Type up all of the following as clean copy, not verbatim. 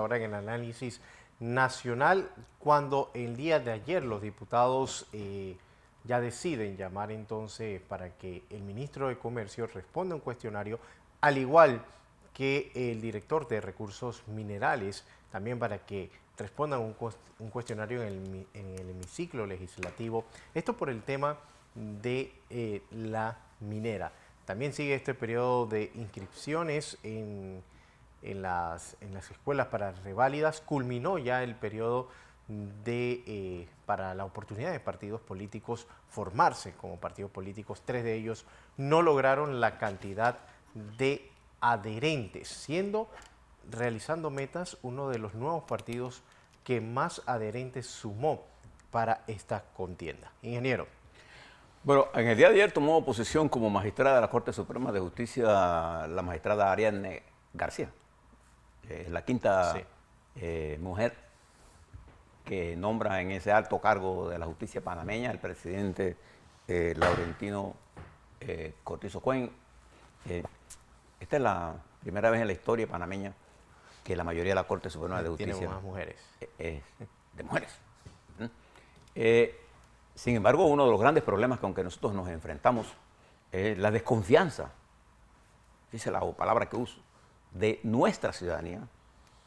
ahora en el análisis nacional, cuando el día de ayer los diputados ya deciden llamar entonces para que el ministro de Comercio responda un cuestionario, al igual que el director de Recursos Minerales, también para que respondan un cuestionario en el hemiciclo legislativo. Esto por el tema de la minera. También sigue este periodo de inscripciones en las escuelas para reválidas. Culminó ya el periodo para la oportunidad de partidos políticos formarse como partidos políticos. 3 de ellos no lograron la cantidad de adherentes, realizando metas uno de los nuevos partidos que más adherentes sumó para esta contienda. Ingeniero. Bueno, en el día de ayer tomó posición como magistrada de la Corte Suprema de Justicia la magistrada Ariadne García, la quinta mujer que nombra en ese alto cargo de la justicia panameña el presidente Laurentino Cortizo Cuen. Esta es la primera vez en la historia panameña que la mayoría de la Corte Suprema de Justicia tiene más mujeres. De mujeres. Sin embargo, uno de los grandes problemas con que nosotros nos enfrentamos es la desconfianza, dice la palabra que uso, de nuestra ciudadanía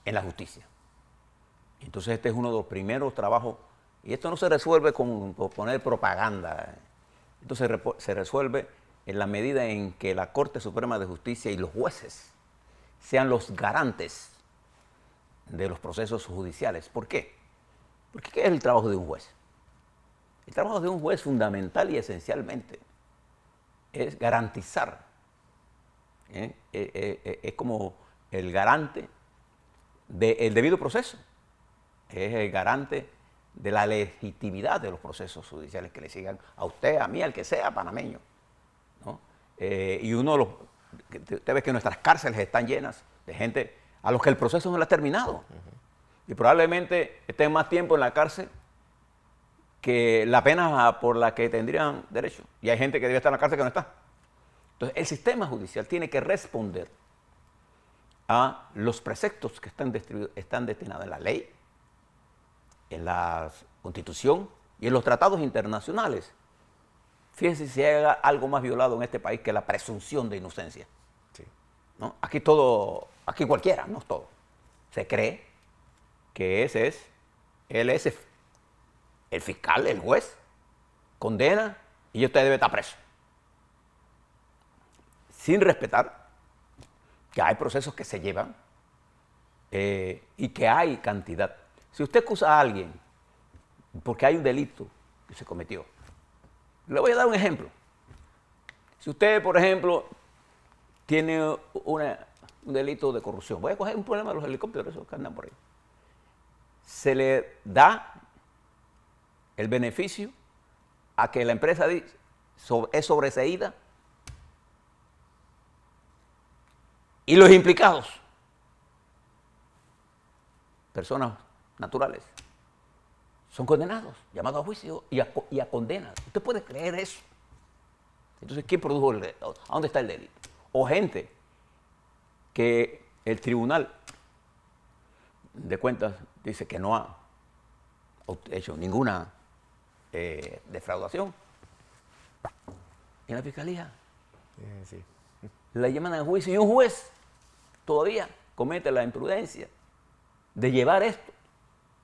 en la justicia. Entonces este es uno de los primeros trabajos, y esto no se resuelve con poner propaganda, esto se resuelve en la medida en que la Corte Suprema de Justicia y los jueces sean los garantes de los procesos judiciales. ¿Por qué? Porque ¿qué es el trabajo de un juez? El trabajo de un juez fundamental y esencialmente es garantizar, es como el garante del debido proceso, es el garante de la legitimidad de los procesos judiciales que le sigan a usted, a mí, al que sea panameño, ¿no? Y uno de los, usted ve que nuestras cárceles están llenas de gente a los que el proceso no le ha terminado. Y probablemente estén más tiempo en la cárcel que la pena por la que tendrían derecho. Y hay gente que debe estar en la cárcel que no está. Entonces, el sistema judicial tiene que responder a los preceptos que están destinados en la ley, en la Constitución y en los tratados internacionales. Fíjense si hay algo más violado en este país que la presunción de inocencia. Sí. ¿No? Aquí cualquiera, no todo, se cree que él es el fiscal, el juez, condena y usted debe estar preso. Sin respetar que hay procesos que se llevan y que hay cantidad. Si usted acusa a alguien porque hay un delito que se cometió, le voy a dar un ejemplo. Si usted, por ejemplo, tiene un delito de corrupción, voy a coger un problema de los helicópteros, esos que andan por ahí, se le da el beneficio a que la empresa es sobreseída y los implicados, personas naturales, son condenados, llamados a juicio y a condena. ¿Usted puede creer eso? Entonces, ¿quién produjo el delito? ¿A dónde está el delito? O gente que el Tribunal de Cuentas dice que no ha hecho ninguna defraudación. En la fiscalía Sí. la llaman a juicio y un juez todavía comete la imprudencia de llevar esto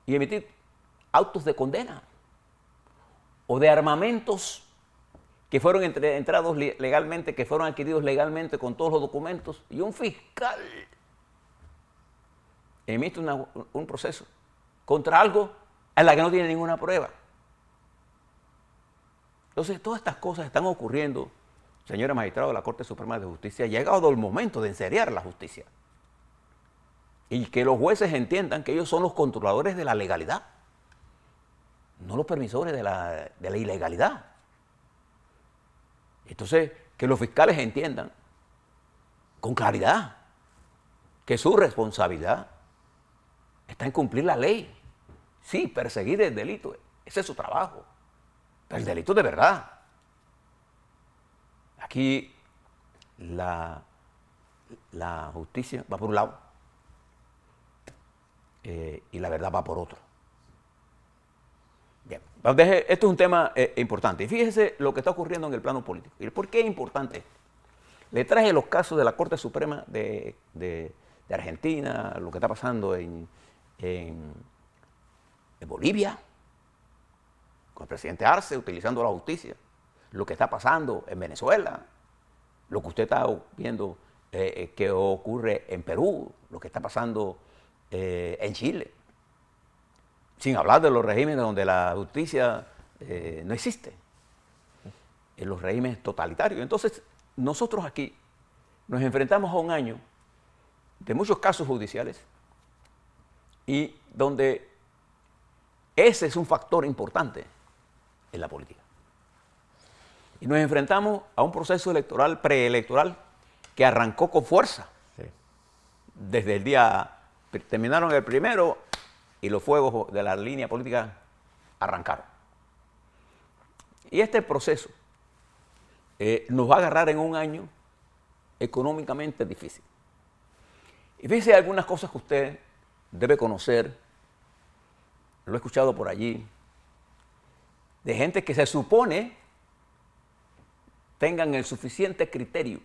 y emitir autos de condena o de armamentos que fueron entrados legalmente, que fueron adquiridos legalmente con todos los documentos, y un fiscal emite un proceso contra algo en la que no tiene ninguna prueba. Entonces, todas estas cosas están ocurriendo, señores magistrados de la Corte Suprema de Justicia. Ha llegado el momento de enseriar la justicia y que los jueces entiendan que ellos son los controladores de la legalidad, no los permisores de la ilegalidad. Entonces, que los fiscales entiendan con claridad que su responsabilidad está en cumplir la ley. Sí, perseguir el delito, ese es su trabajo, pero el delito de verdad. Aquí la justicia va por un lado y la verdad va por otro. Bien, esto es un tema importante. Y fíjese lo que está ocurriendo en el plano político. ¿Y por qué es importante esto? Le traje los casos de la Corte Suprema de Argentina, lo que está pasando en Bolivia, con el presidente Arce utilizando la justicia, lo que está pasando en Venezuela, lo que usted está viendo que ocurre en Perú, lo que está pasando en Chile, sin hablar de los regímenes donde la justicia no existe, en los regímenes totalitarios. Entonces, nosotros aquí nos enfrentamos a un año de muchos casos judiciales y donde ese es un factor importante en la política. Y nos enfrentamos a un proceso electoral, preelectoral, que arrancó con fuerza. Sí. Desde el día, terminaron el primero y los fuegos de la línea política arrancaron. Y este proceso nos va a agarrar en un año económicamente difícil. Y fíjese algunas cosas que usted debe conocer, lo he escuchado por allí, de gente que se supone tengan el suficiente criterio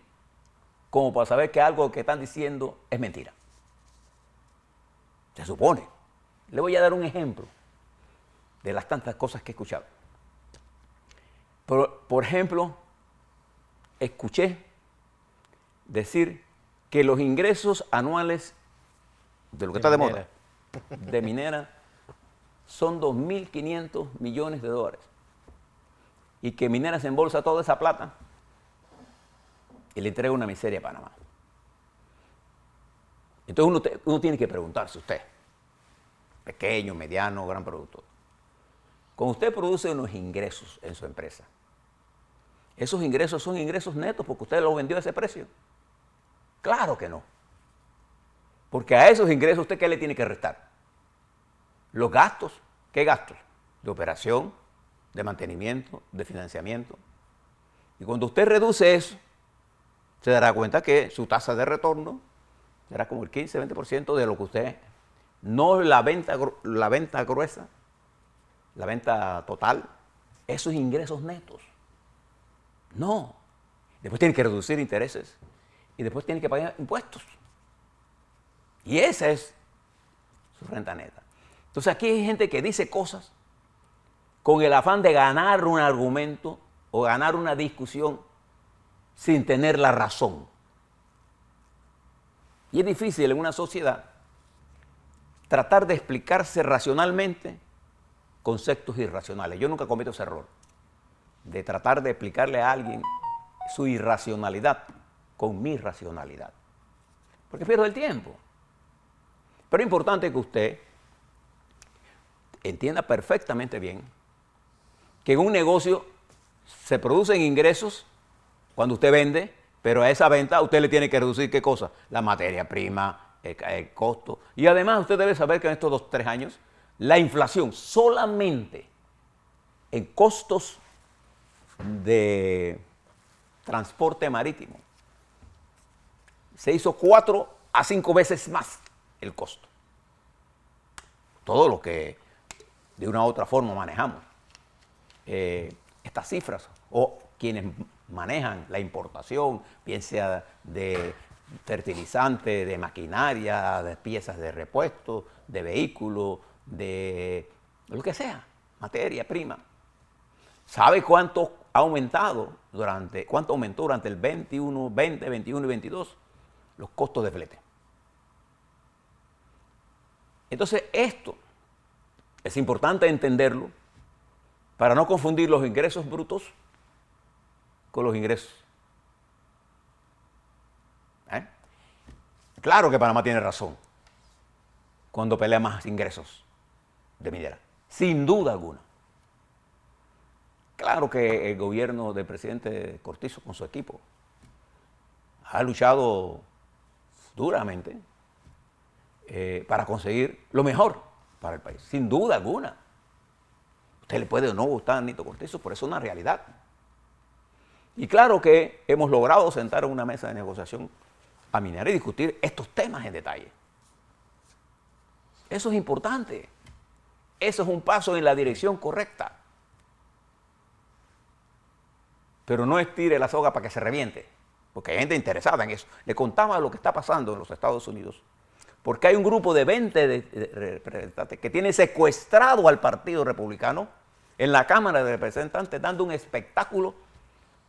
como para saber que algo que están diciendo es mentira. Se supone. Le voy a dar un ejemplo de las tantas cosas que he escuchado. Por ejemplo, escuché decir que los ingresos anuales de lo que está de moda, de minera, son 2.500 millones de dólares. Y que Minera se embolsa toda esa plata y le entrega una miseria a Panamá. Entonces uno tiene que preguntarse, usted, pequeño, mediano, gran productor, cuando usted produce unos ingresos en su empresa, ¿esos ingresos son ingresos netos porque usted los vendió a ese precio? Claro que no. Porque a esos ingresos, ¿usted qué le tiene que restar? Los gastos. ¿Qué gastos? De operación, de mantenimiento, de financiamiento. Y cuando usted reduce eso, se dará cuenta que su tasa de retorno será como el 15-20% de lo que usted, no la venta gruesa, la venta total, esos ingresos netos. No. Después tiene que reducir intereses y después tiene que pagar impuestos. Y esa es su renta neta. Entonces aquí hay gente que dice cosas con el afán de ganar un argumento o ganar una discusión sin tener la razón. Y es difícil en una sociedad tratar de explicarse racionalmente conceptos irracionales. Yo nunca cometo ese error de tratar de explicarle a alguien su irracionalidad con mi racionalidad, porque pierdo el tiempo. Pero es importante que usted entienda perfectamente bien que en un negocio se producen ingresos cuando usted vende, pero a esa venta usted le tiene que reducir ¿qué cosa? La materia prima, el costo. Y además usted debe saber que en estos 2-3 años la inflación solamente en costos de transporte marítimo se hizo 4 a 5 veces más el costo. Todo lo que de una u otra forma manejamos. Estas cifras, o quienes manejan la importación, bien sea de fertilizante, de maquinaria, de piezas de repuesto, de vehículos, de lo que sea, materia prima. ¿Sabe cuánto aumentó durante el 20, 21 y 22? Los costos de flete. Entonces, esto es importante entenderlo para no confundir los ingresos brutos con los ingresos. Claro que Panamá tiene razón cuando pelea más ingresos de minera, sin duda alguna. Claro que el gobierno del presidente Cortizo con su equipo ha luchado duramente para conseguir lo mejor para el país, sin duda alguna. Usted le puede o no gustar a Nito Cortizo, pero es una realidad. Y claro que hemos logrado sentar en una mesa de negociación a Minera y discutir estos temas en detalle. Eso es importante. Eso es un paso en la dirección correcta. Pero no estire la soga para que se reviente, porque hay gente interesada en eso. Le contaba lo que está pasando en los Estados Unidos, porque hay un grupo de 20 representantes que tiene secuestrado al Partido Republicano en la Cámara de Representantes, dando un espectáculo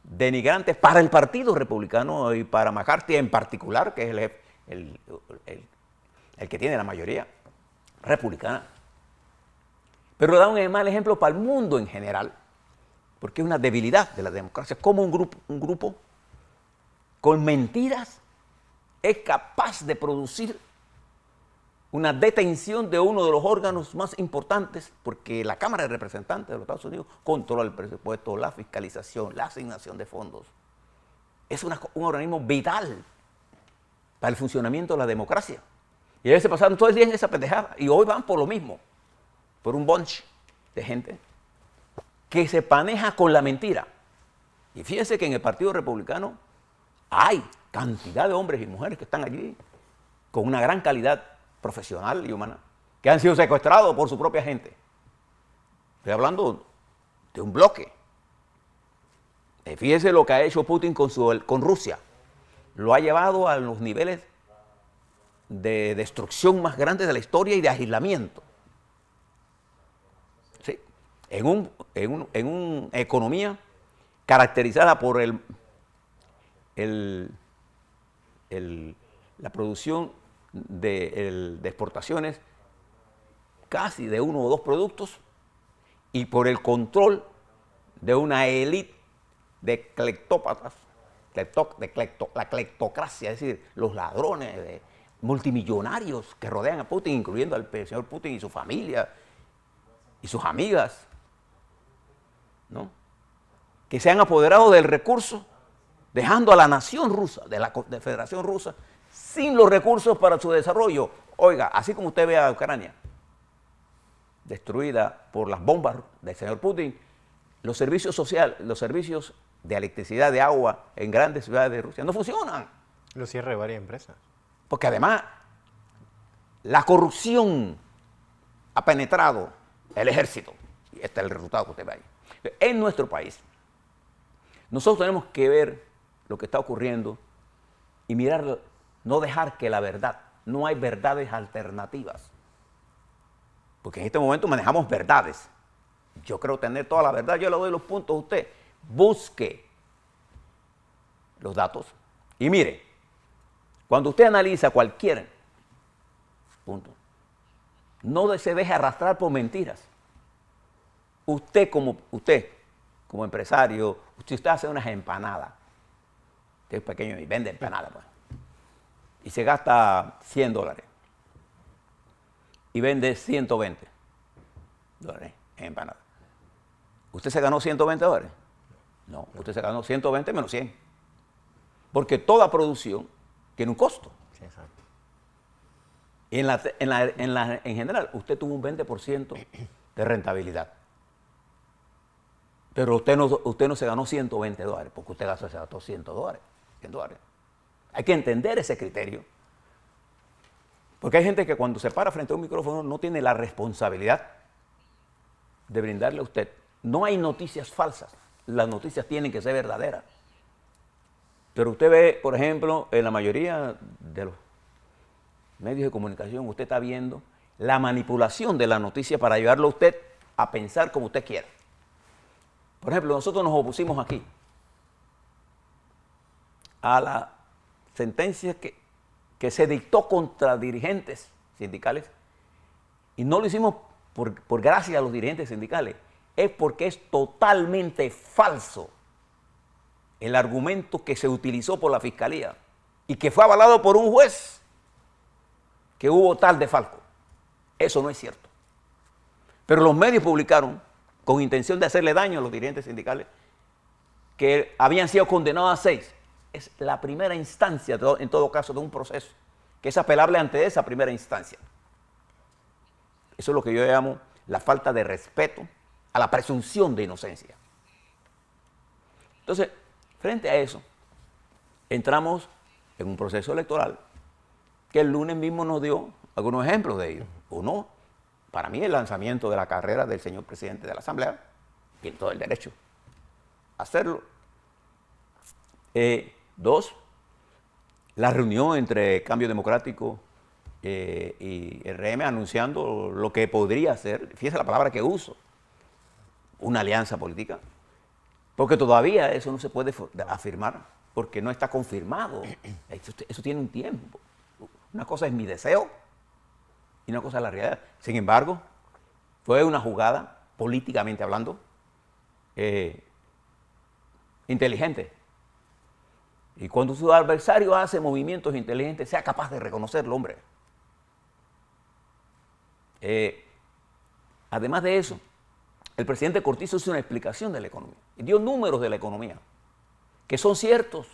denigrante para el Partido Republicano y para McCarthy en particular, que es el que tiene la mayoría republicana. Pero da un mal ejemplo para el mundo en general, porque es una debilidad de la democracia. Como un grupo con mentiras es capaz de producir una detención de uno de los órganos más importantes, porque la Cámara de Representantes de los Estados Unidos controla el presupuesto, la fiscalización, la asignación de fondos. Es un organismo vital para el funcionamiento de la democracia. Y a veces pasaron todo el día en esa pendejada, y hoy van por lo mismo, por un bunch de gente que se maneja con la mentira. Y fíjense que en el Partido Republicano hay cantidad de hombres y mujeres que están allí con una gran calidad profesional y humana, que han sido secuestrados por su propia gente. Estoy hablando de un bloque. Fíjese lo que ha hecho Putin con Rusia. Lo ha llevado a los niveles de destrucción más grandes de la historia y de aislamiento. ¿Sí? En una economía caracterizada por la producción de exportaciones casi de uno o dos productos y por el control de una élite de cleptópatas, la cleptocracia, es decir, los ladrones multimillonarios que rodean a Putin, incluyendo al señor Putin y su familia y sus amigas, ¿no? Que se han apoderado del recurso, dejando a la nación rusa, de la Federación Rusa, sin los recursos para su desarrollo. Oiga, así como usted ve a Ucrania, destruida por las bombas del señor Putin, los servicios sociales, los servicios de electricidad, de agua en grandes ciudades de Rusia no funcionan. Lo cierre de varias empresas. Porque además la corrupción ha penetrado el ejército. Y este es el resultado que usted ve ahí. En nuestro país, nosotros tenemos que ver lo que está ocurriendo y mirar, no dejar que la verdad, no hay verdades alternativas. Porque en este momento manejamos verdades. Yo creo tener toda la verdad, yo le doy los puntos a usted. Busque los datos y mire, cuando usted analiza cualquier punto, no se deje arrastrar por mentiras. Usted como empresario, usted hace unas empanadas, usted es pequeño y vende empanadas, pues, y se gasta $100 y vende $120 en empanadas. ¿Usted se ganó $120? No, usted se ganó 120 menos 100. Porque toda producción tiene un costo. Sí, exacto. Y en general, usted tuvo un 20% de rentabilidad. Pero usted no se ganó $120, porque usted se gastó $100. Hay que entender ese criterio. Porque hay gente que cuando se para frente a un micrófono no tiene la responsabilidad de brindarle a usted. No hay noticias falsas. Las noticias tienen que ser verdaderas. Pero usted ve, por ejemplo, en la mayoría de los medios de comunicación, usted está viendo la manipulación de la noticia para ayudarlo a usted a pensar como usted quiera. Por ejemplo, nosotros nos opusimos aquí a la sentencia que se dictó contra dirigentes sindicales, y no lo hicimos por gracia a los dirigentes sindicales, es porque es totalmente falso el argumento que se utilizó por la Fiscalía y que fue avalado por un juez que hubo tal defalco. Eso no es cierto. Pero los medios publicaron, con intención de hacerle daño a los dirigentes sindicales, que habían sido condenados a 6. Es la primera instancia, en todo caso, de un proceso, que es apelable ante esa primera instancia. Eso es lo que yo llamo la falta de respeto a la presunción de inocencia. Entonces, frente a eso, entramos en un proceso electoral que el lunes mismo nos dio algunos ejemplos de ello. Uno, para mí, el lanzamiento de la carrera del señor presidente de la Asamblea, tiene todo el derecho a hacerlo. Dos, la reunión entre Cambio Democrático y RM anunciando lo que podría ser, fíjese la palabra que uso, una alianza política, porque todavía eso no se puede afirmar, porque no está confirmado. Eso tiene un tiempo. Una cosa es mi deseo y una cosa es la realidad. Sin embargo, fue una jugada, políticamente hablando, inteligente. Y cuando su adversario hace movimientos inteligentes, sea capaz de reconocerlo, hombre. Además de eso, el presidente Cortizo hizo una explicación de la economía y dio números de la economía que son ciertos.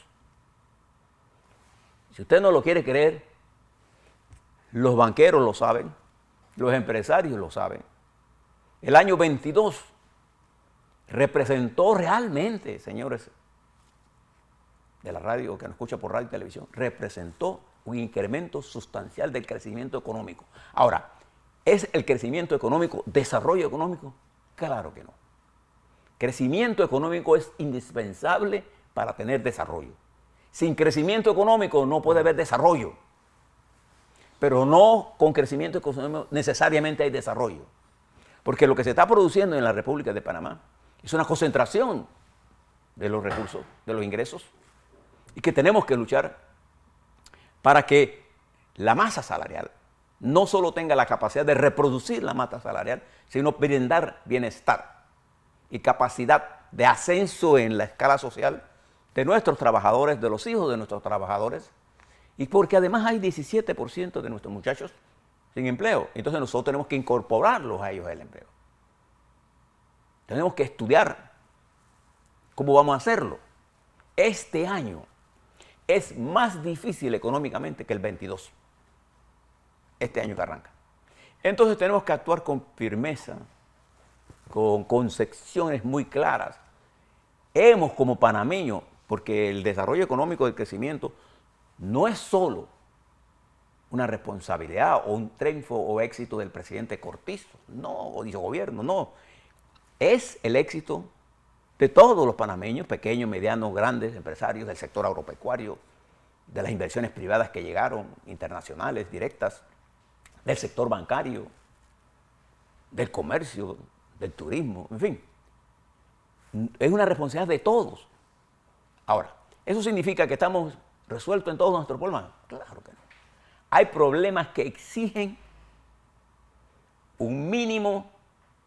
Si usted no lo quiere creer, los banqueros lo saben, los empresarios lo saben. El año 22 representó realmente, señores de la radio, que nos escucha por radio y televisión, representó un incremento sustancial del crecimiento económico. Ahora, ¿es el crecimiento económico desarrollo económico? Claro que no. Crecimiento económico es indispensable para tener desarrollo. Sin crecimiento económico no puede haber desarrollo. Pero no con crecimiento económico necesariamente hay desarrollo. Porque lo que se está produciendo en la República de Panamá es una concentración de los recursos, de los ingresos, y que tenemos que luchar para que la masa salarial no solo tenga la capacidad de reproducir la masa salarial, sino brindar bienestar y capacidad de ascenso en la escala social de nuestros trabajadores, de los hijos de nuestros trabajadores, y porque además hay 17% de nuestros muchachos sin empleo. Entonces nosotros tenemos que incorporarlos a ellos al empleo. Tenemos que estudiar cómo vamos a hacerlo. Este año es más difícil económicamente que el 22. Este año que arranca. Entonces tenemos que actuar con firmeza, con concepciones muy claras. Hemos como panameños, porque el desarrollo económico del crecimiento no es solo una responsabilidad o un triunfo o éxito del presidente Cortizo, no, o de su gobierno, no. Es el éxito de todos los panameños, pequeños, medianos, grandes empresarios del sector agropecuario, de las inversiones privadas que llegaron, internacionales, directas, del sector bancario, del comercio, del turismo, en fin. Es una responsabilidad de todos. Ahora, ¿eso significa que estamos resueltos en todos nuestros problemas? Claro que no. Hay problemas que exigen un mínimo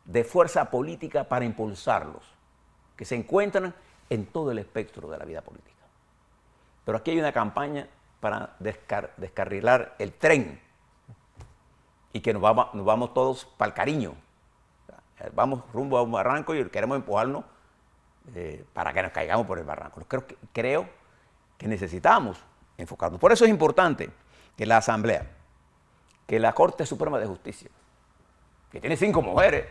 de fuerza política para impulsarlos, que se encuentran en todo el espectro de la vida política. Pero aquí hay una campaña para descarrilar el tren y que nos vamos todos para el cariño. Vamos rumbo a un barranco y queremos empujarnos para que nos caigamos por el barranco. Creo que necesitamos enfocarnos. Por eso es importante que la Asamblea, que la Corte Suprema de Justicia, que tiene 5 mujeres,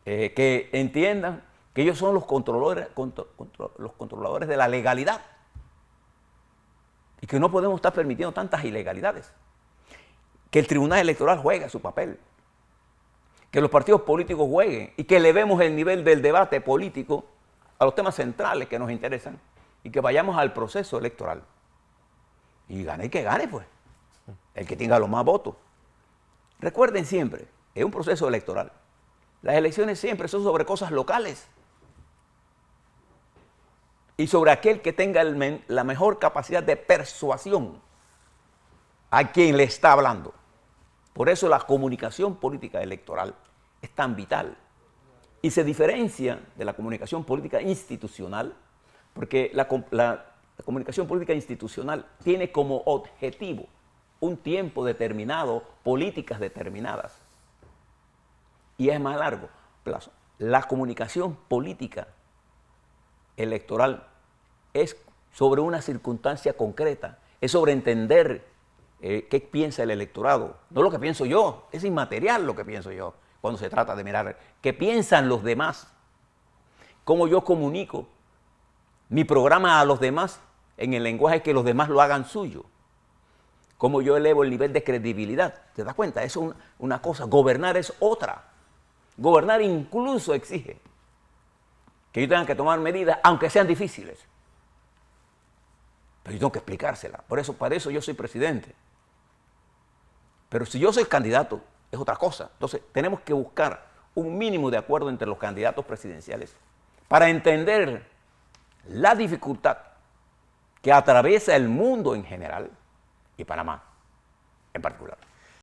que entiendan que ellos son los controladores de la legalidad y que no podemos estar permitiendo tantas ilegalidades. Que el Tribunal Electoral juegue su papel, que los partidos políticos jueguen y que elevemos el nivel del debate político a los temas centrales que nos interesan y que vayamos al proceso electoral. Y gane el que gane, pues, el que tenga los más votos. Recuerden siempre, es un proceso electoral. Las elecciones siempre son sobre cosas locales y sobre aquel que tenga la mejor capacidad de persuasión a quien le está hablando. Por eso la comunicación política electoral es tan vital y se diferencia de la comunicación política institucional porque la comunicación política institucional tiene como objetivo un tiempo determinado, políticas determinadas y es más largo plazo. La comunicación política electoral es sobre una circunstancia concreta, es sobre entender qué piensa el electorado. No lo que pienso yo, es inmaterial lo que pienso yo cuando se trata de mirar qué piensan los demás, cómo yo comunico mi programa a los demás en el lenguaje que los demás lo hagan suyo, cómo yo elevo el nivel de credibilidad. ¿Te das cuenta? Eso es una cosa. Gobernar es otra. Gobernar incluso exige que yo tenga que tomar medidas, aunque sean difíciles. Pero yo tengo que explicárselas. Para eso yo soy presidente. Pero si yo soy candidato, es otra cosa. Entonces, tenemos que buscar un mínimo de acuerdo entre los candidatos presidenciales para entender la dificultad que atraviesa el mundo en general y Panamá en particular.